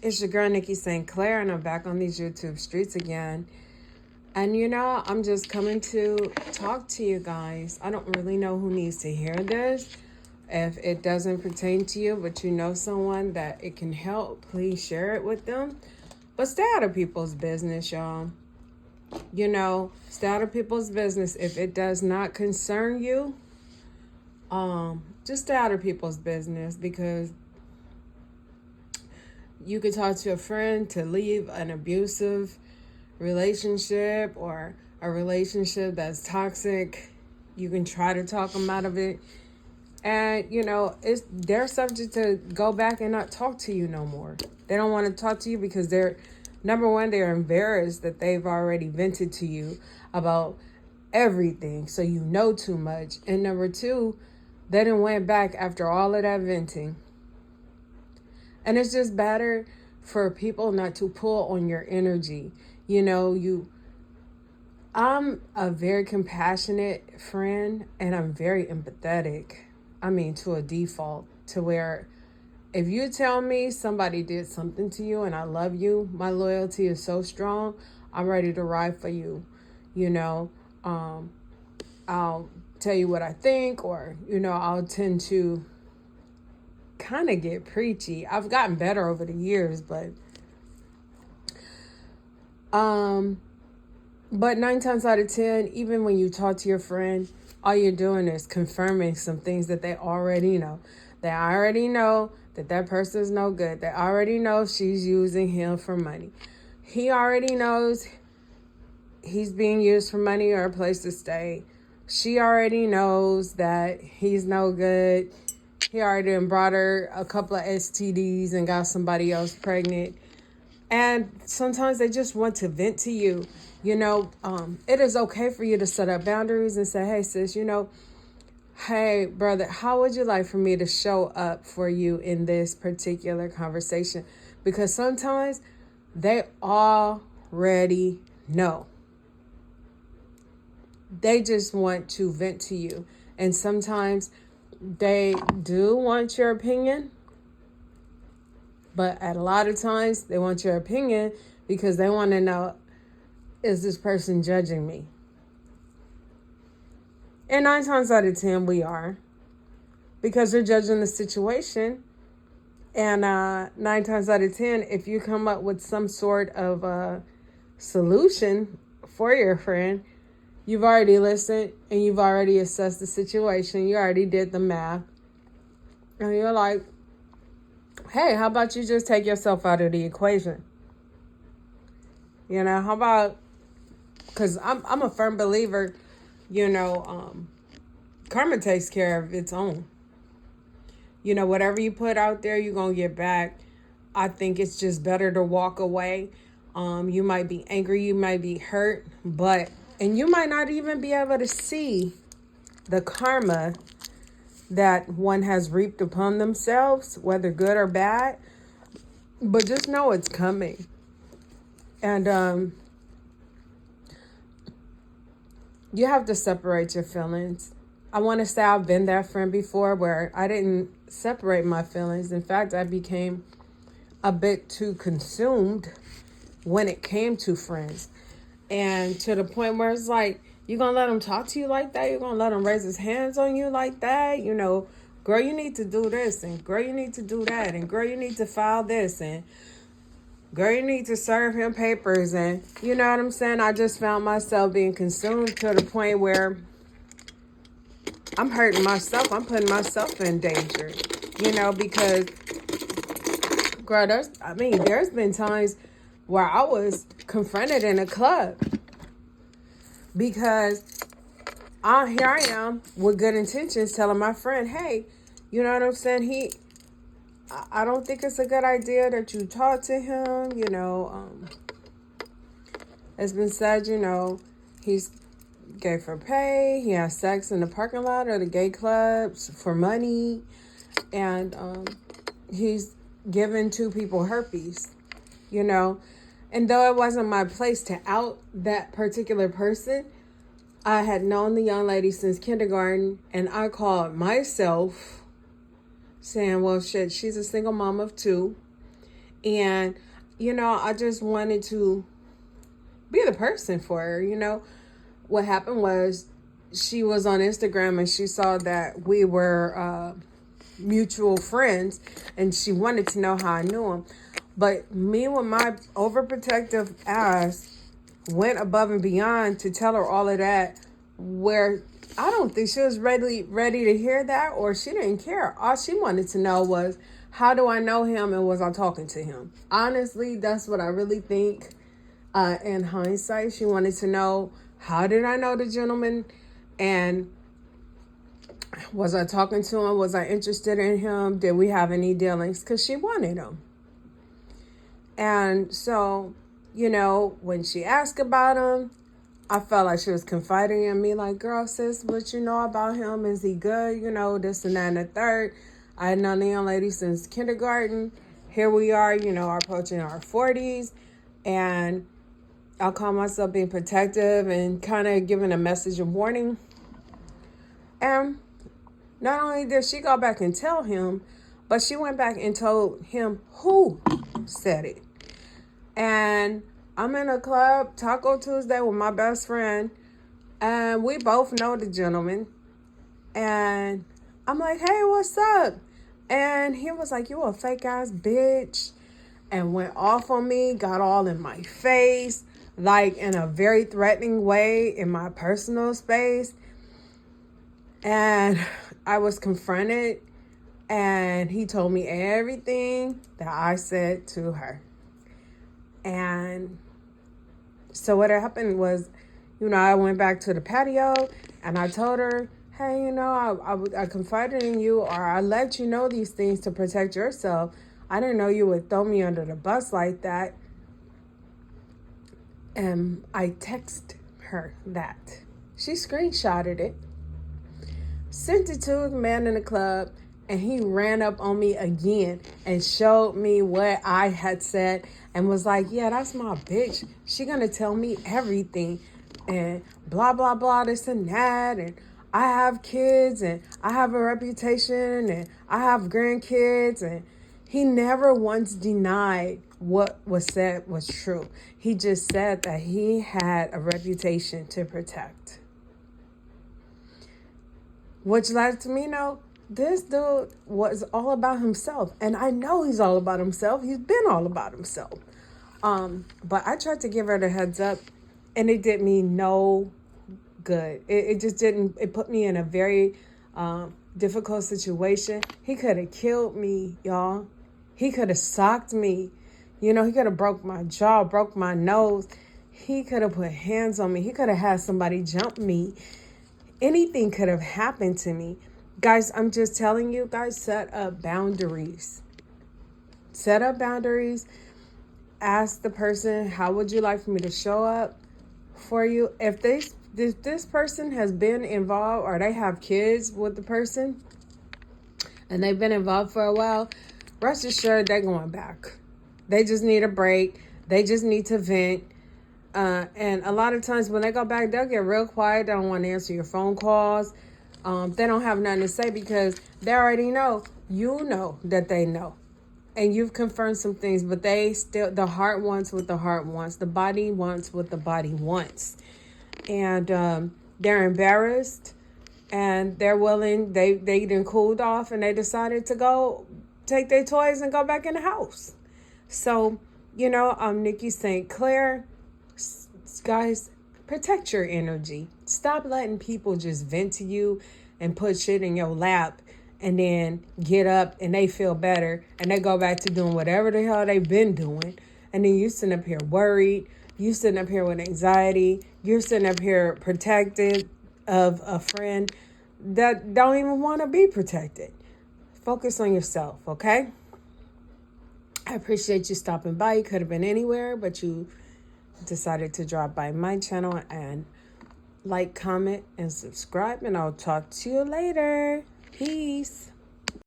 It's your girl Nikki St. Clair, and I'm back on these YouTube streets again. And I'm just coming to talk to you guys. I don't really know who needs to hear this. If it doesn't pertain to you, but you know someone that it can help, please share it with them. But stay out of people's business, y'all. Stay out of people's business. If it does not concern you, just stay out of people's business, because you could talk to a friend to leave an abusive relationship or a relationship that's toxic. You can try to talk them out of it. And, they're subject to go back and not talk to you no more. They don't want to talk to you because number one, they're embarrassed that they've already vented to you about everything. So you know too much. And number two, they done went back after all of that venting. And it's just better for people not to pull on your energy. I'm a very compassionate friend, and I'm very empathetic. To a default, to where if you tell me somebody did something to you and I love you, my loyalty is so strong, I'm ready to ride for you. I'll tell you what I think, or, I'll tend to kind of get preachy. I've gotten better over the years, but 9 times out of 10, even when you talk to your friend, all you're doing is confirming some things that they already know. They already know that person is no good. They already know she's using him for money. He already knows he's being used for money or a place to stay. She already knows that he's no good. He already brought her a couple of STDs and got somebody else pregnant. And sometimes they just want to vent to you. It is okay for you to set up boundaries and say, hey, sis, hey, brother, how would you like for me to show up for you in this particular conversation? Because sometimes they already know. They just want to vent to you. And sometimes they do want your opinion. But at a lot of times, they want your opinion because they want to know, is this person judging me? And 9 times out of 10, we are. Because they're judging the situation. And 9 times out of 10, if you come up with some sort of solution for your friend, you've already listened and you've already assessed the situation. You already did the math. And you're like, hey, how about you just take yourself out of the equation? How about, because I'm a firm believer, karma takes care of its own. Whatever you put out there, you're going to get back. I think it's just better to walk away. You might be angry, you might be hurt, and you might not even be able to see the karma that one has reaped upon themselves, whether good or bad, but just know it's coming. And you have to separate your feelings. I want to say I've been that friend before where I didn't separate my feelings. In fact, I became a bit too consumed when it came to friends. And to the point where it's like, you going to let him talk to you like that? You're going to let him raise his hands on you like that? Girl, you need to do this. And girl, you need to do that. And girl, you need to file this. And girl, you need to serve him papers. And you know what I'm saying? I just found myself being consumed to the point where I'm hurting myself. I'm putting myself in danger. Because, girl, there's been times where I was confronted in a club. Because here I am with good intentions telling my friend, hey, you know what I'm saying? I don't think it's a good idea that you talk to him. It's been said, he's gay for pay. He has sex in the parking lot or the gay clubs for money. And he's given 2 people herpes, And though it wasn't my place to out that particular person, I had known the young lady since kindergarten, and I called myself saying, well, shit, she's a single mom of 2. And, I just wanted to be the person for her. What happened was she was on Instagram and she saw that we were mutual friends, and she wanted to know how I knew him. But me, with my overprotective ass, went above and beyond to tell her all of that, where I don't think she was ready to hear that, or she didn't care. All she wanted to know was, how do I know him, and was I talking to him? Honestly, that's what I really think. In hindsight, she wanted to know, how did I know the gentleman, and was I talking to him? Was I interested in him? Did we have any dealings? Because she wanted him. And so, when she asked about him, I felt like she was confiding in me, like, girl, sis, what you know about him? Is he good? This and that and the third. I had known the young lady since kindergarten. Here we are, approaching our 40s. And I'll call myself being protective and kind of giving a message of warning. And not only did she go back and tell him, but she went back and told him who said it. And I'm in a club, Taco Tuesday, with my best friend, and we both know the gentleman. And I'm like, hey, what's up? And he was like, you a fake ass bitch, and went off on me, got all in my face, like in a very threatening way in my personal space. And I was confronted, and he told me everything that I said to her. And so what happened was, I went back to the patio and I told her, hey, I confided in you, or I let you know these things to protect yourself. I didn't know you would throw me under the bus like that. And I texted her that. She screenshotted it, sent it to a man in the club, and he ran up on me again and showed me what I had said and was like, yeah, that's my bitch. She gonna tell me everything and blah, blah, blah, this and that. And I have kids and I have a reputation and I have grandkids. And he never once denied what was said was true. He just said that he had a reputation to protect. Which lets me know this dude was all about himself. And I know he's all about himself. He's been all about himself. But I tried to give her the heads up, and it did me no good. It just didn't. It put me in a very difficult situation. He could have killed me, y'all. He could have socked me. He could have broke my jaw, broke my nose. He could have put hands on me. He could have had somebody jump me. Anything could have happened to me. Guys, I'm just telling you, guys, set up boundaries. Set up boundaries. Ask the person, how would you like for me to show up for you? If this person has been involved, or they have kids with the person and they've been involved for a while, rest assured they're going back. They just need a break. They just need to vent. And a lot of times when they go back, they'll get real quiet. They don't want to answer your phone calls. They don't have nothing to say because they already know. That they know. And you've confirmed some things, but the heart wants what the heart wants. The body wants what the body wants. And they're embarrassed, and they're willing. They done cooled off, and they decided to go take their toys and go back in the house. So, I'm Nikki St. Clair. Guys, protect your energy. Stop letting people just vent to you and put shit in your lap and then get up and they feel better and they go back to doing whatever the hell they've been doing. And then you sitting up here worried. You sitting up here with anxiety. You're sitting up here protected of a friend that don't even want to be protected. Focus on yourself, okay? I appreciate you stopping by. You could have been anywhere, but you decided to drop by my channel and like, comment, and subscribe. And I'll talk to you later. Peace.